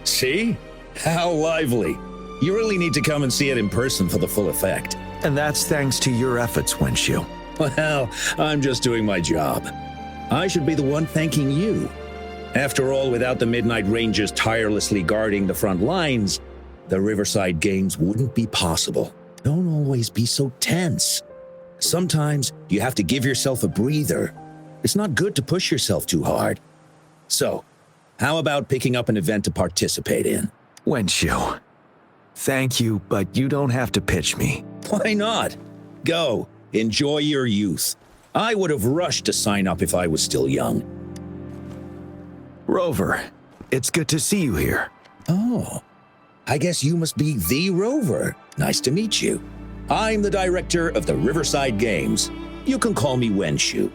See? How lively. You really need to come and see it in person for the full effect. And that's thanks to your efforts, Wenshu. Well, I'm just doing my job. I should be the one thanking you. After all, without the Midnight Rangers tirelessly guarding the front lines, the Riverside Games wouldn't be possible. Don't always be so tense. Sometimes you have to give yourself a breather. It's not good to push yourself too hard. So, how about picking up an event to participate in? Wenshu, thank you, but you don't have to pitch me. Why not? Go, enjoy your youth. I would have rushed to sign up if I was still young. Rover, it's good to see you here. Oh, I guess you must be the Rover. Nice to meet you. I'm the director of the Riverside Games. You can call me Wenshu.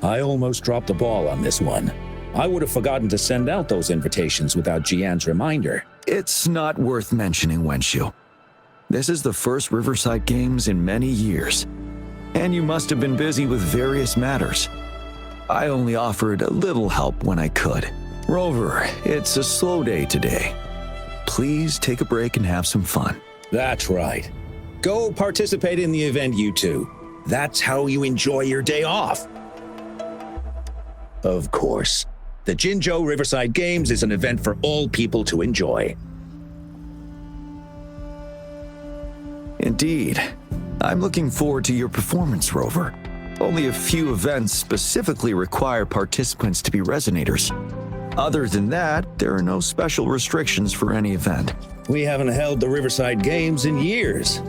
I almost dropped the ball on this one. I would have forgotten to send out those invitations without Jiyan's reminder. It's not worth mentioning, Wenshu. This is the first Riverside Games in many years, and you must have been busy with various matters. I only offered a little help when I could. Rover, it's a slow day today. Please take a break and have some fun. That's right. Go participate in the event, you two. That's how you enjoy your day off. Of course. The Jinzhou Riverside Games is an event for all people to enjoy. Indeed. I'm looking forward to your performance, Rover. Only a few events specifically require participants to be resonators. Other than that, there are no special restrictions for any event. We haven't held the Riverside Games in years.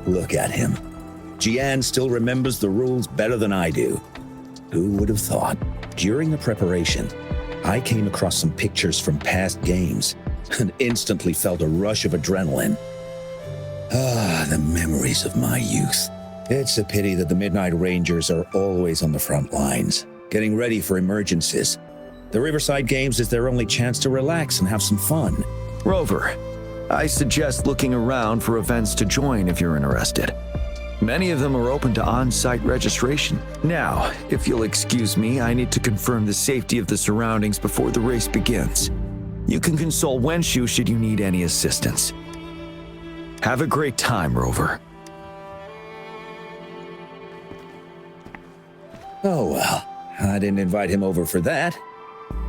Look at him. Jiyan still remembers the rules better than I do. Who would have thought? During the preparation, I came across some pictures from past games and instantly felt a rush of adrenaline. Ah, the memories of my youth. It's a pity that the Midnight Rangers are always on the front lines, getting ready for emergencies. The Riverside Games is their only chance to relax and have some fun. Rover, I suggest looking around for events to join if you're interested. Many of them are open to on-site registration. Now, if you'll excuse me, I need to confirm the safety of the surroundings before the race begins. You can consult Wenshu should you need any assistance. Have a great time, Rover. Oh well, I didn't invite him over for that.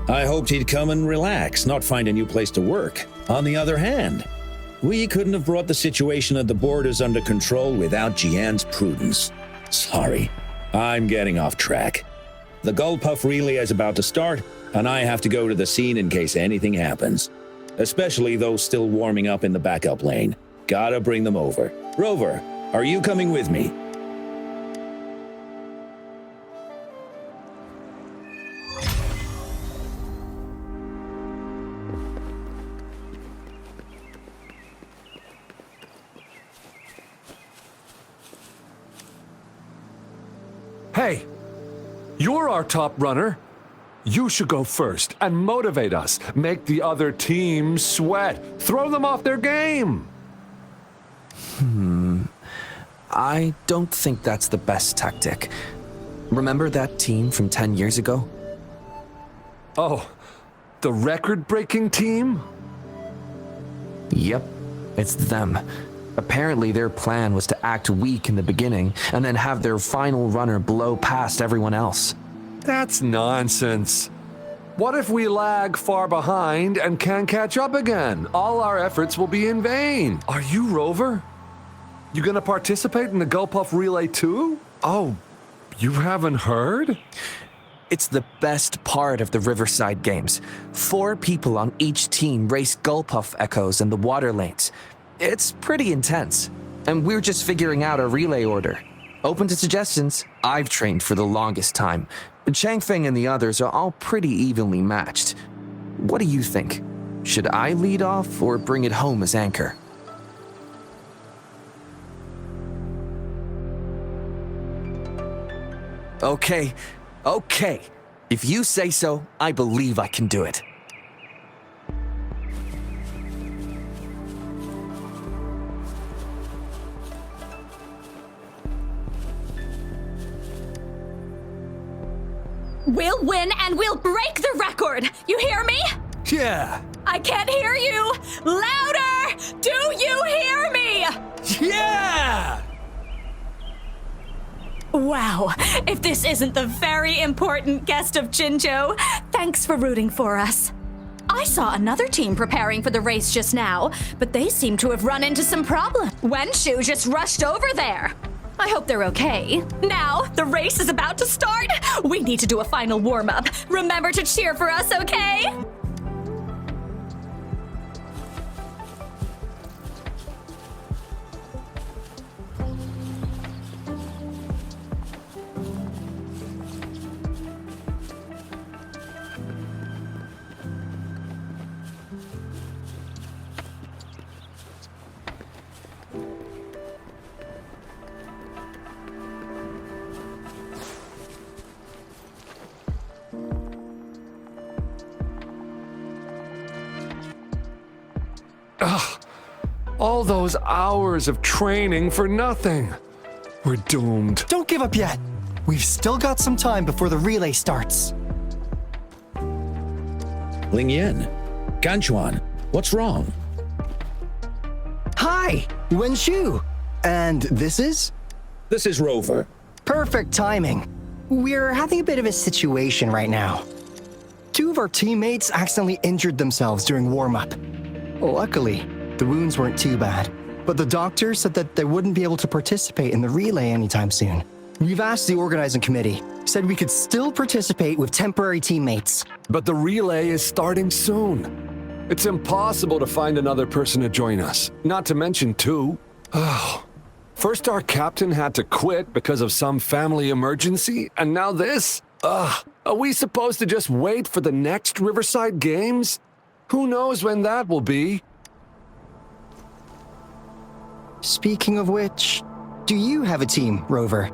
I hoped he'd come and relax, not find a new place to work. On the other hand, we couldn't have brought the situation at the borders under control without Jiyan's prudence. Sorry, I'm getting off track. The Gullpuff relay is about to start, and I have to go to the scene in case anything happens. Especially those still warming up in the backup lane. Gotta bring them over. Rover, are you coming with me? Hey, you're our top runner. You should go first and motivate us. Make the other team sweat. Throw them off their game. I don't think that's the best tactic. Remember that team from 10 years ago? Oh, the record-breaking team? Yep, it's them. Apparently their plan was to act weak in the beginning and then have their final runner blow past everyone else. That's nonsense. What if we lag far behind and can't catch up again? All our efforts will be in vain. Are you Rover? You gonna participate in the Gullpuff Relay too? Oh, you haven't heard? It's the best part of the Riverside Games. 4 people on each team race Gullpuff Echoes in the water lanes. It's pretty intense, and we're just figuring out a relay order. Open to suggestions. I've trained for the longest time. Changfeng and the others are all pretty evenly matched. What do you think? Should I lead off or bring it home as anchor? Okay. If you say so, I believe I can do it. We'll win and we'll break the record! You hear me? Yeah! I can't hear you! Louder! Do you hear me? Yeah! Wow, if this isn't the very important guest of Jinzhou, thanks for rooting for us. I saw another team preparing for the race just now, but they seem to have run into some problems. Wenshu just rushed over there. I hope they're okay. Now, the race is about to start. We need to do a final warm-up. Remember to cheer for us, okay? All those hours of training for nothing. We're doomed. Don't give up yet. We've still got some time before the relay starts. Lingyan, Ganchuan, what's wrong? Hi, Wenshu. And this is? This is Rover. Perfect timing. We're having a bit of a situation right now. Two of our teammates accidentally injured themselves during warm-up. Luckily, the wounds weren't too bad, but the doctor said that they wouldn't be able to participate in the relay anytime soon. We've asked the organizing committee, said we could still participate with temporary teammates. But the relay is starting soon. It's impossible to find another person to join us, not to mention two. First our captain had to quit because of some family emergency, and now this? Are we supposed to just wait for the next Riverside Games? Who knows when that will be? Speaking of which, do you have a team, Rover?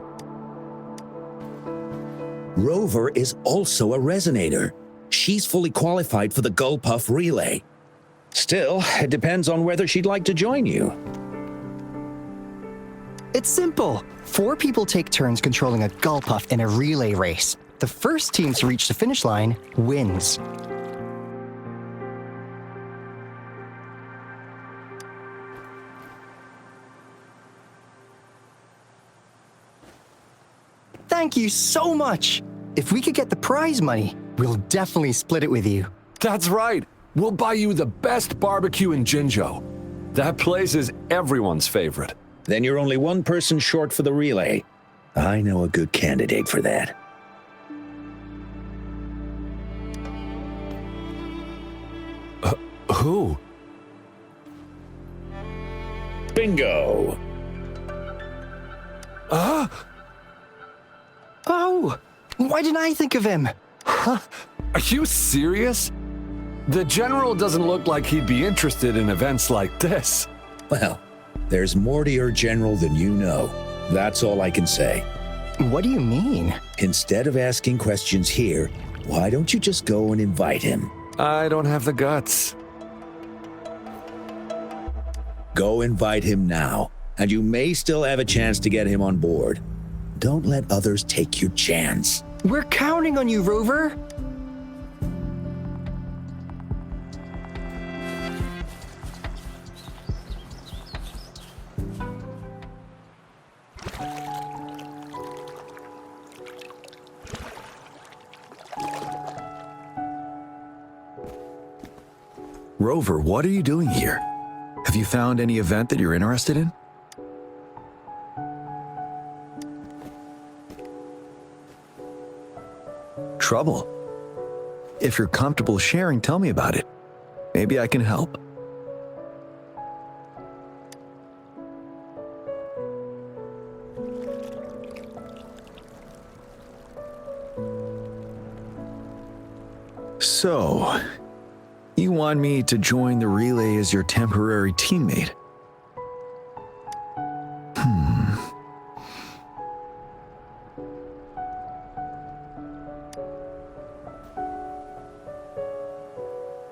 Rover is also a resonator. She's fully qualified for the Gulpuff relay. Still, it depends on whether she'd like to join you. It's simple. 4 people take turns controlling a Gulpuff in a relay race. The first team to reach the finish line wins. Thank you so much. If we could get the prize money, we'll definitely split it with you. That's right. We'll buy you the best barbecue in Jinzhou. That place is everyone's favorite. Then you're only one person short for the relay. I know a good candidate for that. Who? Bingo! Oh, why didn't I think of him? Are you serious? The general doesn't look like he'd be interested in events like this. Well, there's more to your general than you know. That's all I can say. What do you mean? Instead of asking questions here, why don't you just go and invite him? I don't have the guts. Go invite him now, and you may still have a chance to get him on board. Don't let others take your chance. We're counting on you, Rover. Rover, what are you doing here? Have you found any event that you're interested in? Trouble? If you're comfortable sharing, tell me about it. Maybe I can help. So, you want me to join the relay as your temporary teammate?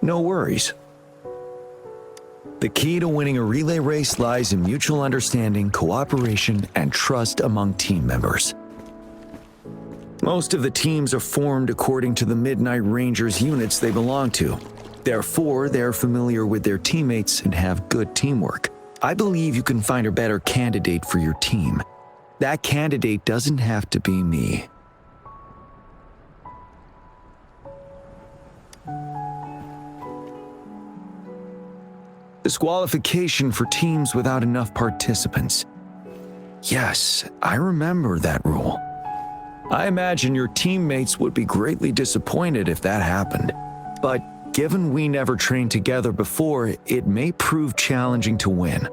No worries. The key to winning a relay race lies in mutual understanding, cooperation, and trust among team members. Most of the teams are formed according to the Midnight Rangers units they belong to. Therefore, they're familiar with their teammates and have good teamwork. I believe you can find a better candidate for your team. That candidate doesn't have to be me. Disqualification for teams without enough participants. Yes, I remember that rule. I imagine your teammates would be greatly disappointed if that happened. But given we never trained together before, it may prove challenging to win.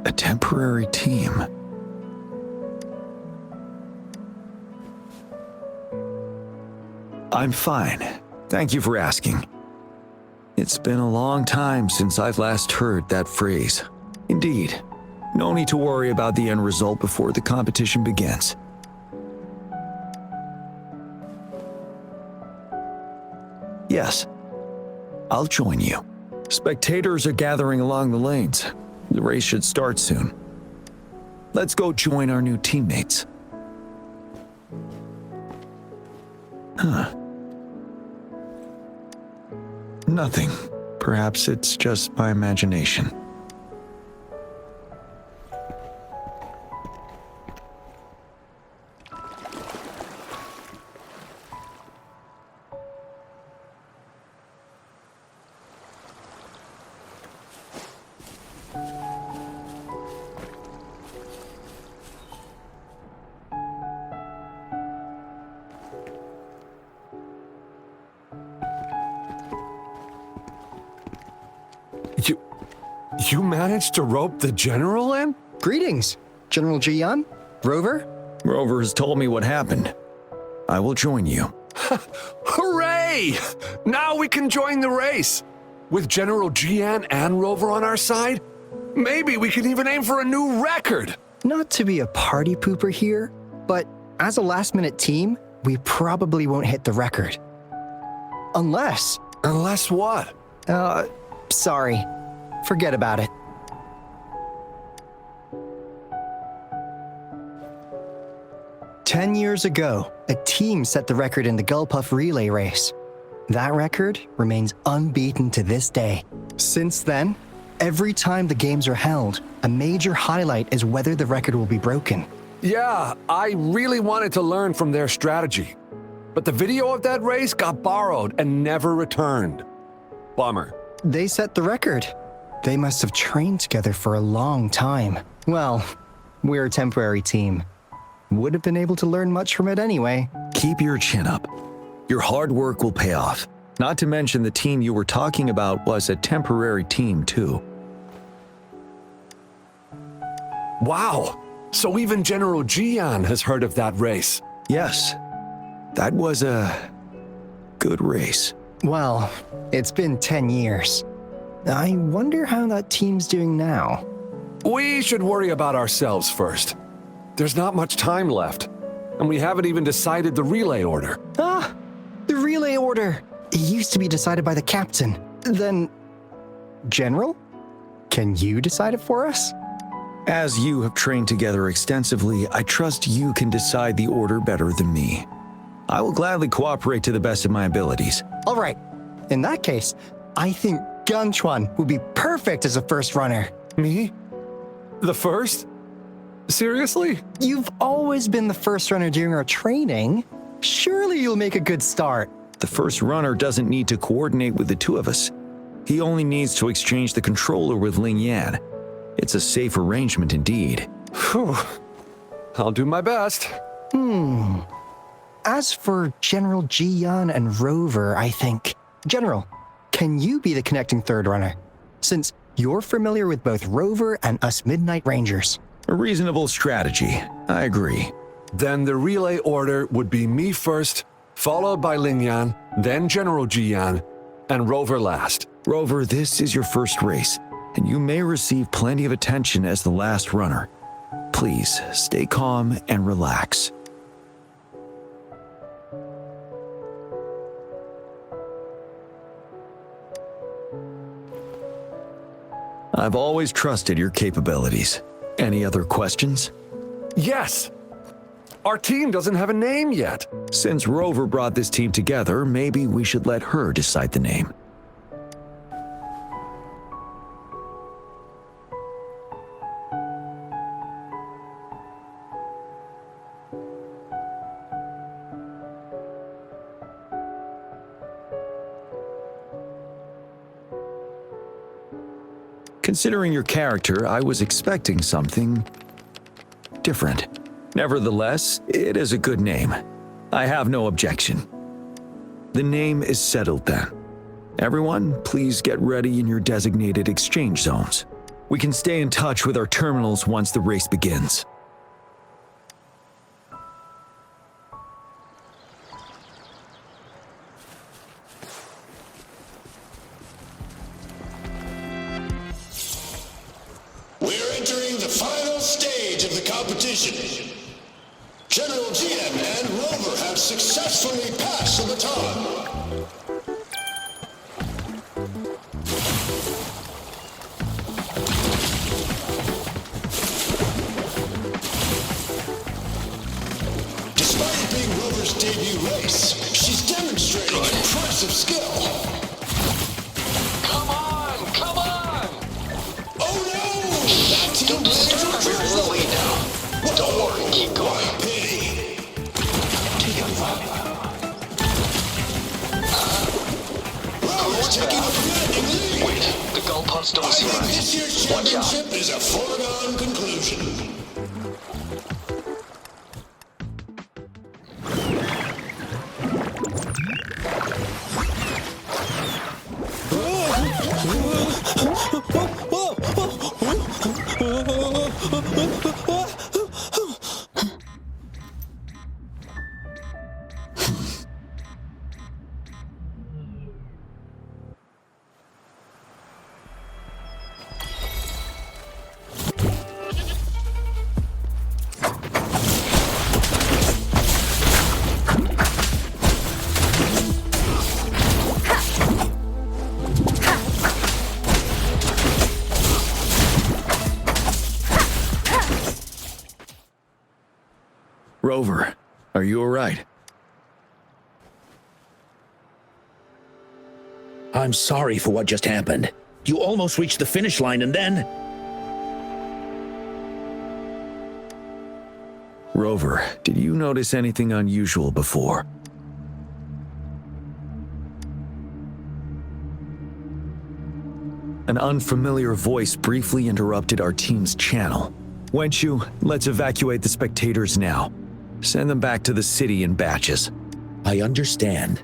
A temporary team. I'm fine. Thank you for asking. It's been a long time since I've last heard that phrase. Indeed, no need to worry about the end result before the competition begins. Yes, I'll join you. Spectators are gathering along the lanes. The race should start soon. Let's go join our new teammates. Nothing. Perhaps it's just my imagination. You managed to rope the general in? Greetings, General Jiyan, Rover. Rover has told me what happened. I will join you. Hooray! Now we can join the race. With General Jiyan and Rover on our side, maybe we can even aim for a new record. Not to be a party pooper here, but as a last-minute team, we probably won't hit the record. Unless... Unless what? Sorry. Forget about it. "10 years ago, a team set the record in the Gulpuff relay race. That record remains unbeaten to this day. Since then, every time the games are held, a major highlight is whether the record will be broken. Yeah, I really wanted to learn from their strategy. But the video of that race got borrowed and never returned. Bummer. They set the record. They must have trained together for a long time. Well, we're a temporary team. Would have been able to learn much from it anyway. Keep your chin up. Your hard work will pay off. Not to mention the team you were talking about was a temporary team too. Wow, so even General Jiyan has heard of that race. Yes, that was a good race. Well, it's been 10 years. I wonder how that team's doing now. We should worry about ourselves first. There's not much time left, and we haven't even decided the relay order. Ah, the relay order. It used to be decided by the captain. Then, General? Can you decide it for us? As you have trained together extensively, I trust you can decide the order better than me. I will gladly cooperate to the best of my abilities. All right. In that case, I think Gunchuan would be perfect as a first runner. Me? The first? Seriously? You've always been the first runner during our training. Surely you'll make a good start. The first runner doesn't need to coordinate with the two of us. He only needs to exchange the controller with Ling Yan. It's a safe arrangement indeed. Whew. I'll do my best. As for General Jiyan and Rover, I think... General, can you be the connecting third runner? Since you're familiar with both Rover and us Midnight Rangers. A reasonable strategy. I agree. Then the relay order would be me first, followed by Ling Yan, then General Jiyan, and Rover last. Rover, this is your first race, and you may receive plenty of attention as the last runner. Please, stay calm and relax. I've always trusted your capabilities. Any other questions? Yes! Our team doesn't have a name yet. Since Rover brought this team together, maybe we should let her decide the name. Considering your character, I was expecting something different. Nevertheless, it is a good name. I have no objection. The name is settled then. Everyone, please get ready in your designated exchange zones. We can stay in touch with our terminals once the race begins. We're entering the final stage of the competition. General Jiyan and Rover have successfully passed the baton. Despite it being Rover's debut race, she's demonstrating impressive skill. Come on! Come on! Oh no! That team is in the lead now. Don't worry, keep going. Pity. Rover's taking a commanding lead. Wait, the goalposts don't I seem think right. this year's Watch out. championship is a foregone conclusion. Rover, are you alright? I'm sorry for what just happened. You almost reached the finish line and then... Rover, did you notice anything unusual before? An unfamiliar voice briefly interrupted our team's channel. Wenshu, let's evacuate the spectators now. Send them back to the city in batches. I understand.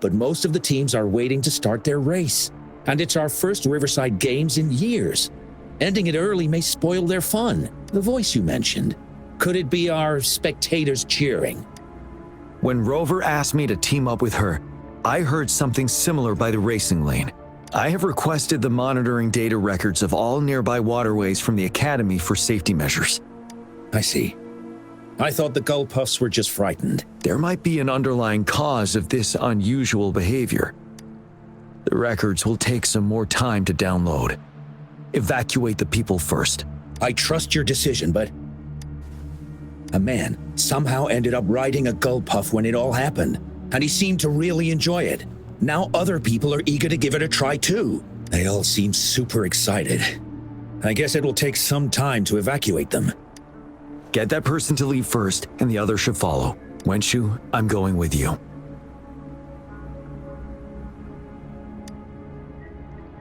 But most of the teams are waiting to start their race. And it's our first Riverside Games in years. Ending it early may spoil their fun. The voice you mentioned. Could it be our spectators cheering? When Rover asked me to team up with her, I heard something similar by the racing lane. I have requested the monitoring data records of all nearby waterways from the Academy for safety measures. I see. I thought the Gullpuffs were just frightened. There might be an underlying cause of this unusual behavior. The records will take some more time to download. Evacuate the people first. I trust your decision, but... A man somehow ended up riding a Gullpuff when it all happened, and he seemed to really enjoy it. Now other people are eager to give it a try too. They all seem super excited. I guess it will take some time to evacuate them. Get that person to leave first, and the others should follow. Wenshu, I'm going with you.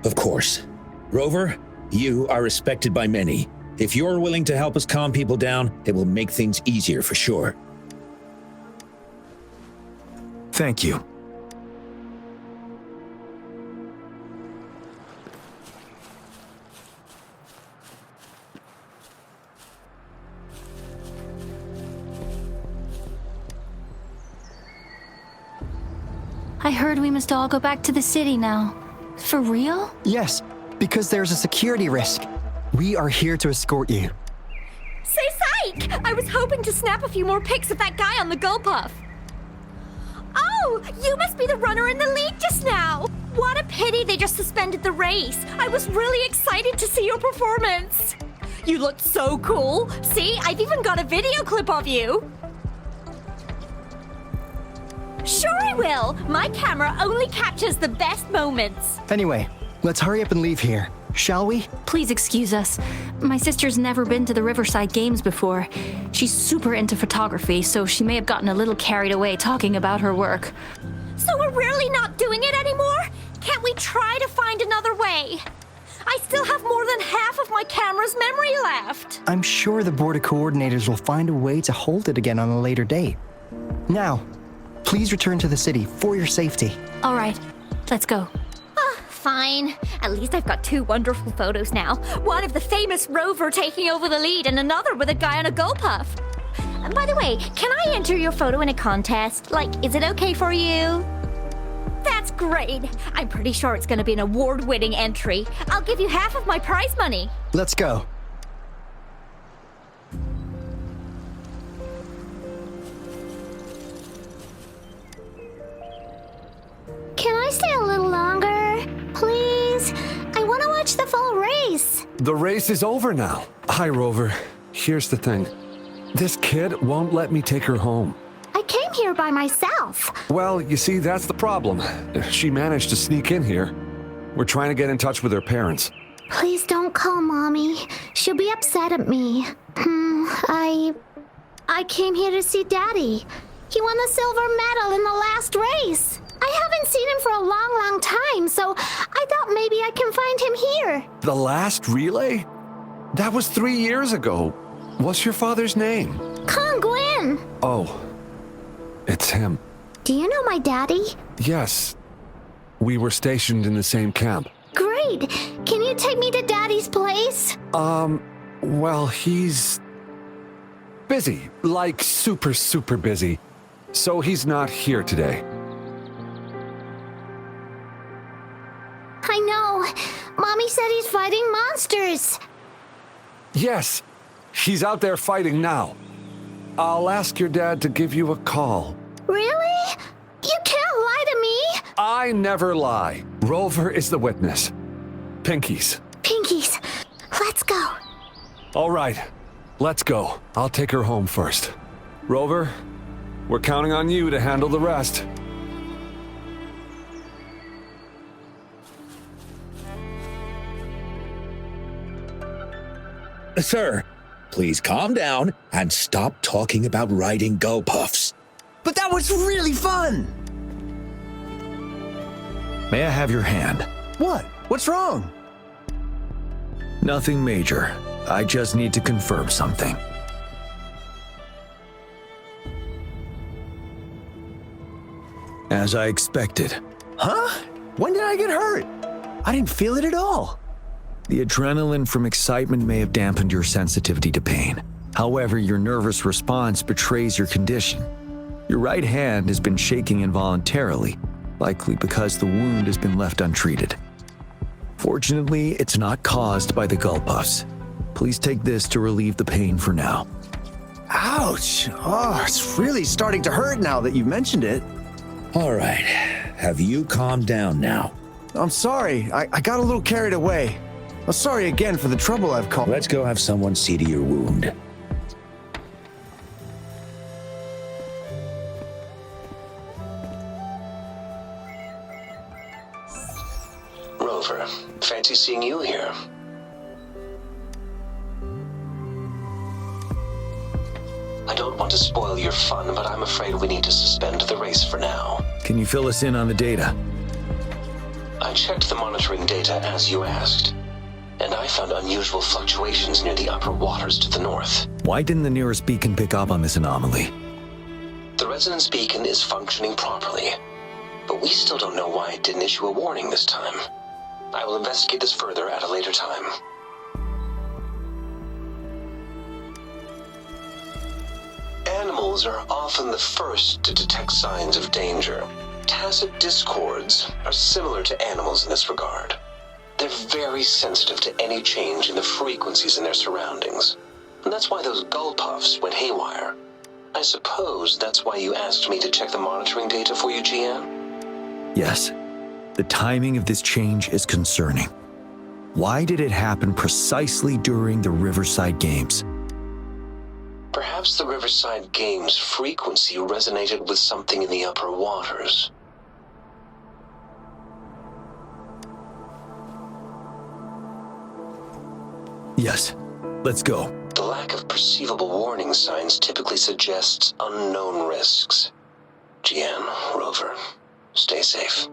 Of course. Rover, you are respected by many. If you're willing to help us calm people down, it will make things easier for sure. Thank you. I heard we must all go back to the city now. For real? Yes, because there's a security risk. We are here to escort you. Say psych! I was hoping to snap a few more pics of that guy on the Gullpuff. Oh, you must be the runner in the lead just now. What a pity they just suspended the race. I was really excited to see your performance. You looked so cool. See, I've even got a video clip of you. Sure I will. My camera only captures the best moments. Anyway, let's hurry up and leave here, shall we? Please excuse us. My sister's never been to the Riverside Games before. She's super into photography, so she may have gotten a little carried away talking about her work. So we're really not doing it anymore? Can't we try to find another way? I still have more than half of my camera's memory left. I'm sure the board of coordinators will find a way to hold it again on a later date. Now, please return to the city for your safety. All right, let's go. Fine. At least I've got 2 wonderful photos now. One of the famous Rover taking over the lead and another with a guy on a go puff. And by the way, can I enter your photo in a contest? Like, is it okay for you? That's great. I'm pretty sure it's going to be an award-winning entry. I'll give you half of my prize money. Let's go. Can I stay a little longer? Please? I want to watch the full race. The race is over now. Hi, Rover. Here's the thing. This kid won't let me take her home. I came here by myself. Well, you see, that's the problem. She managed to sneak in here. We're trying to get in touch with her parents. Please don't call Mommy. She'll be upset at me. I came here to see Daddy. He won the silver medal in the last race. I haven't seen him for a long, long time, so I thought maybe I can find him here. The last relay? That was 3 years ago. What's your father's name? Gwen. Oh, it's him. Do you know my daddy? Yes. We were stationed in the same camp. Great. Can you take me to Daddy's place? Well, he's busy. Like super, super busy. So he's not here today. I know. Mommy said he's fighting monsters. Yes, he's out there fighting now. I'll ask your dad to give you a call. Really? You can't lie to me. I never lie. Rover is the witness. Pinkies. Pinkies, let's go. All right, let's go. I'll take her home first. Rover, we're counting on you to handle the rest. Sir, please calm down and stop talking about riding go puffs. But that was really fun! May I have your hand? What? What's wrong? Nothing major. I just need to confirm something. As I expected. Huh? When did I get hurt? I didn't feel it at all. The adrenaline from excitement may have dampened your sensitivity to pain. However, your nervous response betrays your condition. Your right hand has been shaking involuntarily, likely because the wound has been left untreated. Fortunately, it's not caused by the gull puffs. Please take this to relieve the pain for now. Ouch! Oh, it's really starting to hurt now that you've mentioned it. All right, have you calmed down now? I'm sorry. I got a little carried away. I'm sorry again for the trouble I've caused. Let's go have someone see to your wound. Rover, fancy seeing you here. I don't want to spoil your fun, but I'm afraid we need to suspend the race for now. Can you fill us in on the data? I checked the monitoring data as you asked, and I found unusual fluctuations near the upper waters to the north. Why didn't the nearest beacon pick up on this anomaly? The resonance beacon is functioning properly, but we still don't know why it didn't issue a warning this time. I will investigate this further at a later time. Animals are often the first to detect signs of danger. Tacit discords are similar to animals in this regard. They're very sensitive to any change in the frequencies in their surroundings. And that's why those gull puffs went haywire. I suppose that's why you asked me to check the monitoring data for you, Jiyan? Yes. The timing of this change is concerning. Why did it happen precisely during the Riverside Games? Perhaps the Riverside Games' frequency resonated with something in the upper waters. Yes, let's go. The lack of perceivable warning signs typically suggests unknown risks. Jiyan, Rover, stay safe.